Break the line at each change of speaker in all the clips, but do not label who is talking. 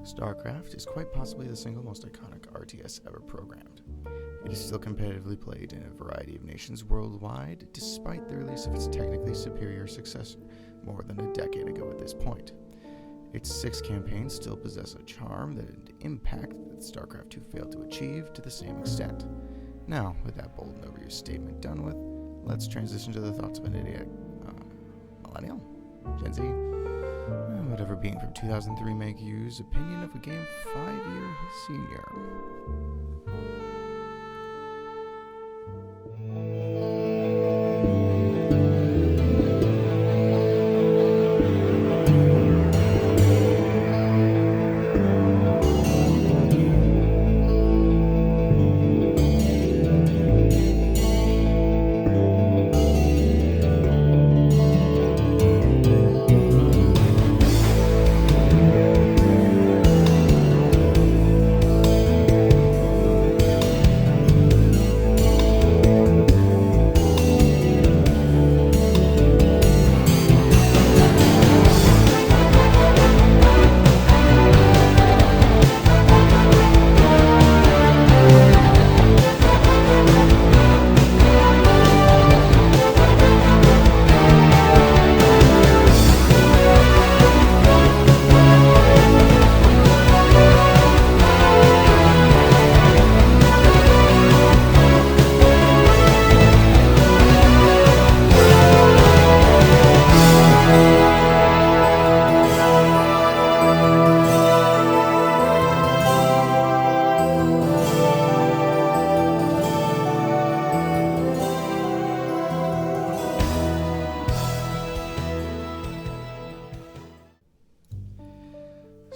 StarCraft is quite possibly the single most iconic RTS ever programmed. It is still competitively played in a variety of nations worldwide, despite the release of its technically superior successor more than a decade ago at this point. Its 6 campaigns still possess a charm and impact that StarCraft II failed to achieve to the same extent. Now, with that bold and overused statement done with, let's transition to the thoughts of an idiot. Millennial? Gen Z? Whatever being from 2003 make you's opinion of a game 5-year senior.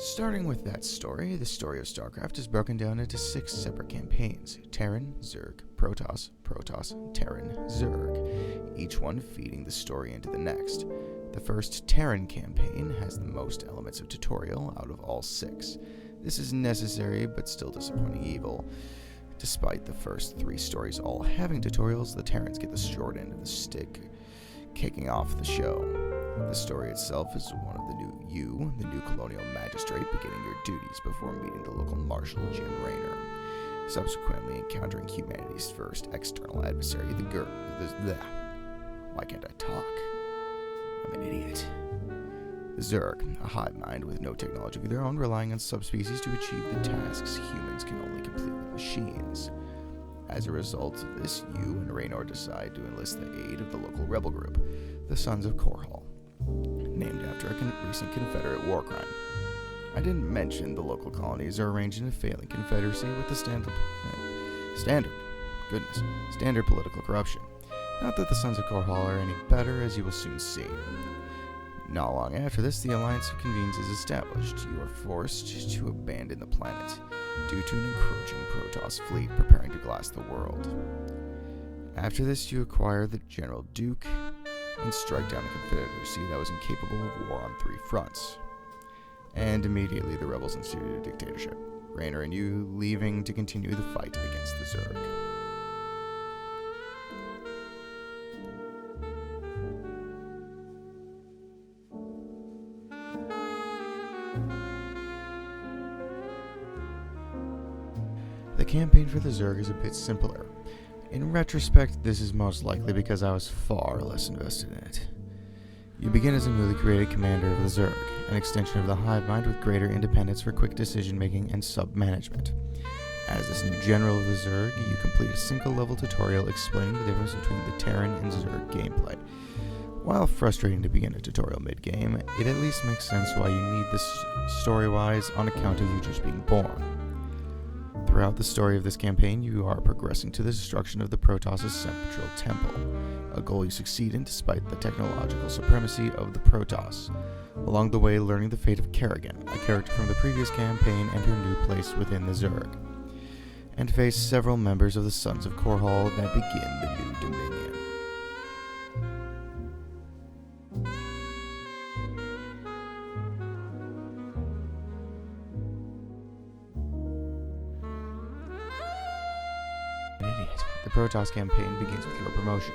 Starting with that story, the story of StarCraft is broken down into 6 separate campaigns: Terran, Zerg, Protoss, Terran, Zerg, each one feeding the story into the next. The first Terran campaign has the most elements of tutorial out of all 6. This is necessary, but still disappointing evil. Despite the first 3 stories all having tutorials, the Terrans get the short end of the stick, kicking off the show. The story itself is one of the new colonial magistrate, beginning your duties before meeting the local marshal, Jim Raynor, subsequently encountering humanity's first external adversary, Why can't I talk? I'm an idiot. The Zerg, a hive mind with no technology of their own, relying on subspecies to achieve the tasks humans can only complete with machines. As a result of this, you and Raynor decide to enlist the aid of the local rebel group, the Sons of Korhal, named after a recent Confederate war crime. I didn't mention the local colonies are arranged in a failing confederacy with the standard political corruption. Not that the Sons of Korhal are any better, as you will soon see. Not long after this, the Alliance of Convenes is established. You are forced to abandon the planet due to an encroaching Protoss fleet preparing to glass the world. After this, you acquire the General Duke and strike down a confederacy that was incapable of war on 3 fronts. And immediately the rebels instituted a dictatorship, Raynor and you leaving to continue the fight against the Zerg. The campaign for the Zerg is a bit simpler. In retrospect, this is most likely because I was far less invested in it. You begin as a newly created commander of the Zerg, an extension of the hive mind with greater independence for quick decision-making and sub-management. As this new general of the Zerg, you complete a single-level tutorial explaining the difference between the Terran and Zerg gameplay. While frustrating to begin a tutorial mid-game, it at least makes sense why you need this story-wise on account of you just being born. Throughout the story of this campaign, you are progressing to the destruction of the Protoss' central temple, a goal you succeed in despite the technological supremacy of the Protoss. Along the way, learning the fate of Kerrigan, a character from the previous campaign and her new place within the Zerg, and face several members of the Sons of Korhal that begin the new Dominion. The Protoss campaign begins with your promotion,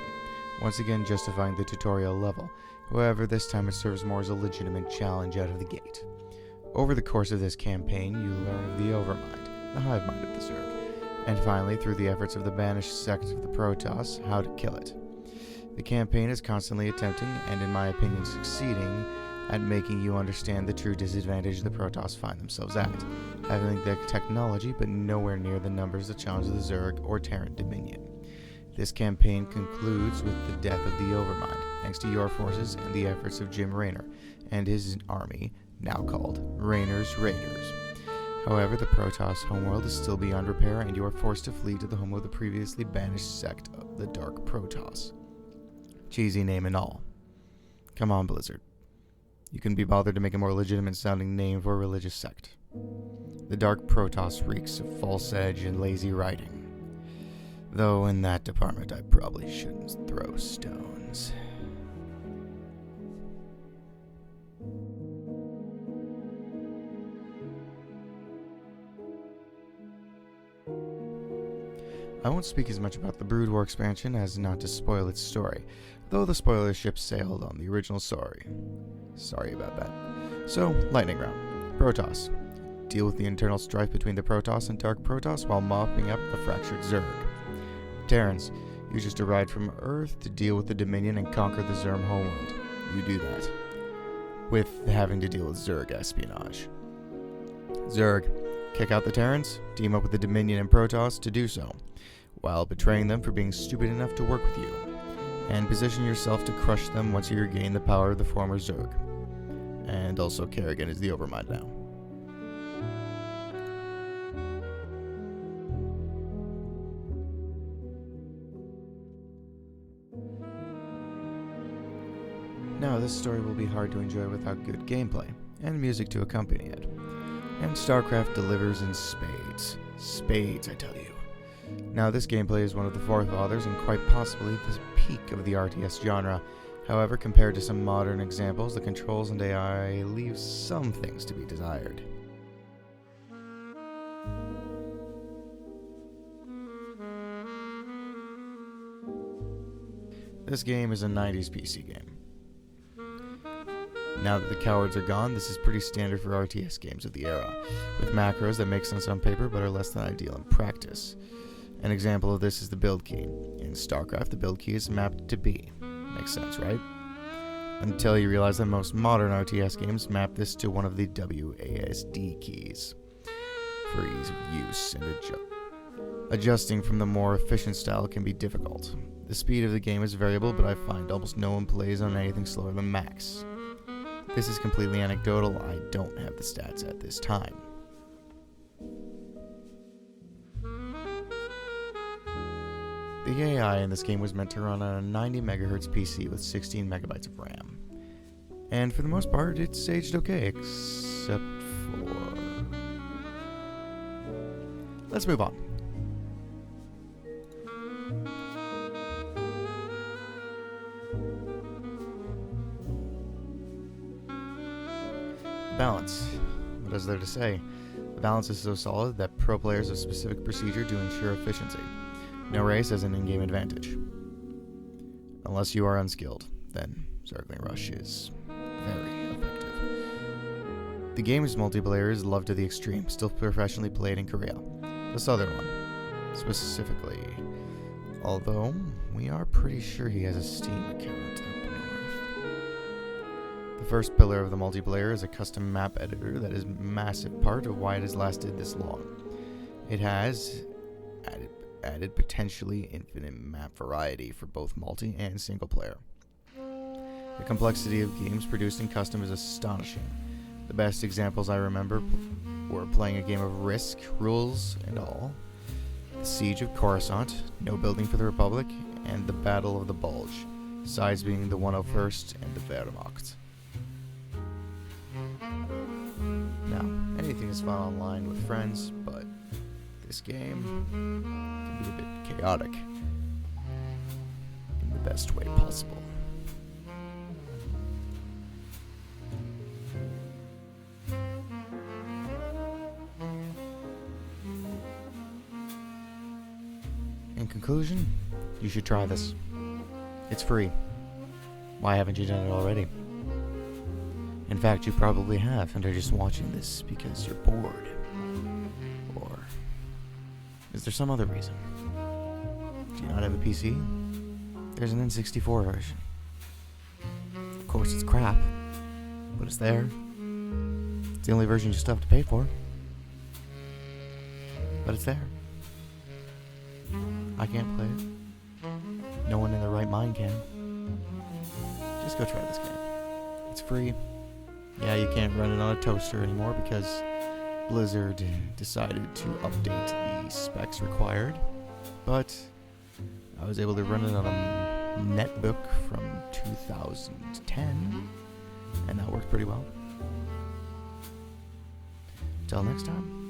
once again justifying the tutorial level. However, this time it serves more as a legitimate challenge out of the gate. Over the course of this campaign, you learn of the Overmind, the hive mind of the Zerg, and finally, through the efforts of the banished sect of the Protoss, how to kill it. The campaign is constantly attempting, and in my opinion succeeding, at making you understand the true disadvantage the Protoss find themselves at, having the technology but nowhere near the numbers that challenge the Zerg or Terran Dominion. This campaign concludes with the death of the Overmind, thanks to your forces and the efforts of Jim Raynor and his army, now called Raynor's Raiders. However, the Protoss homeworld is still beyond repair, and you are forced to flee to the home of the previously banished sect of the Dark Protoss. Cheesy name and all. Come on, Blizzard. You can be bothered to make a more legitimate-sounding name for a religious sect. The Dark Protoss reeks of false edge and lazy writing. Though in that department I probably shouldn't throw stones. I won't speak as much about the Brood War expansion as not to spoil its story, though the spoiler ship sailed on the original story. Sorry about that. So, lightning round. Protoss. Deal with the internal strife between the Protoss and Dark Protoss while mopping up the fractured Zerg. Terrans. You just arrived from Earth to deal with the Dominion and conquer the Zerm homeworld. You do that, with having to deal with Zerg espionage. Zerg. Kick out the Terrans, team up with the Dominion and Protoss to do so, while betraying them for being stupid enough to work with you, and position yourself to crush them once you regain the power of the former Zerg. And also Kerrigan is the Overmind now. Now, this story will be hard to enjoy without good gameplay, and music to accompany it. And StarCraft delivers in spades. Spades, I tell you. Now, this gameplay is one of the forefathers and quite possibly the peak of the RTS genre. However, compared to some modern examples, the controls and AI leave some things to be desired. This game is a 90s PC game. Now that the cowards are gone, this is pretty standard for RTS games of the era, with macros that make sense on paper but are less than ideal in practice. An example of this is the build key. In StarCraft, the build key is mapped to B. Makes sense, right? Until you realize that most modern RTS games map this to one of the WASD keys for ease of use, and adjusting from the more efficient style can be difficult. The speed of the game is variable, but I find almost no one plays on anything slower than max. This is completely anecdotal. I don't have the stats at this time. The AI in this game was meant to run on a 90 MHz PC with 16 megabytes of RAM. And for the most part, it's aged okay, except for... Let's move on. Balance. What is there to say? The balance is so solid that pro players have specific procedure to ensure efficiency. No race has an in-game advantage. Unless you are unskilled, then Zergling Rush is very effective. The game's multiplayer is loved to the extreme, still professionally played in Korea. The southern one, specifically. Although, we are pretty sure he has a Steam account up north. The first pillar of the multiplayer is a custom map editor that is a massive part of why it has lasted this long. It has added potentially infinite map variety for both multi and single player. The complexity of games produced in custom is astonishing. The best examples I remember were playing a game of Risk, rules and all, the Siege of Coruscant, No Building for the Republic, and the Battle of the Bulge, sides being the 101st and the Wehrmacht. Now, anything is fun online with friends, but this game can be a bit chaotic in the best way possible. In conclusion, you should try this. It's free. Why haven't you done it already? In fact, you probably have, and are just watching this because you're bored. Or is there some other reason? Do you not have a PC? There's an N64 version. Of course, it's crap, but it's there. It's the only version you still have to pay for. But it's there. I can't play it. No one in their right mind can. Just go try this game. It's free. Yeah, you can't run it on a toaster anymore because Blizzard decided to update the specs required. But I was able to run it on a netbook from 2010, and that worked pretty well. Till next time.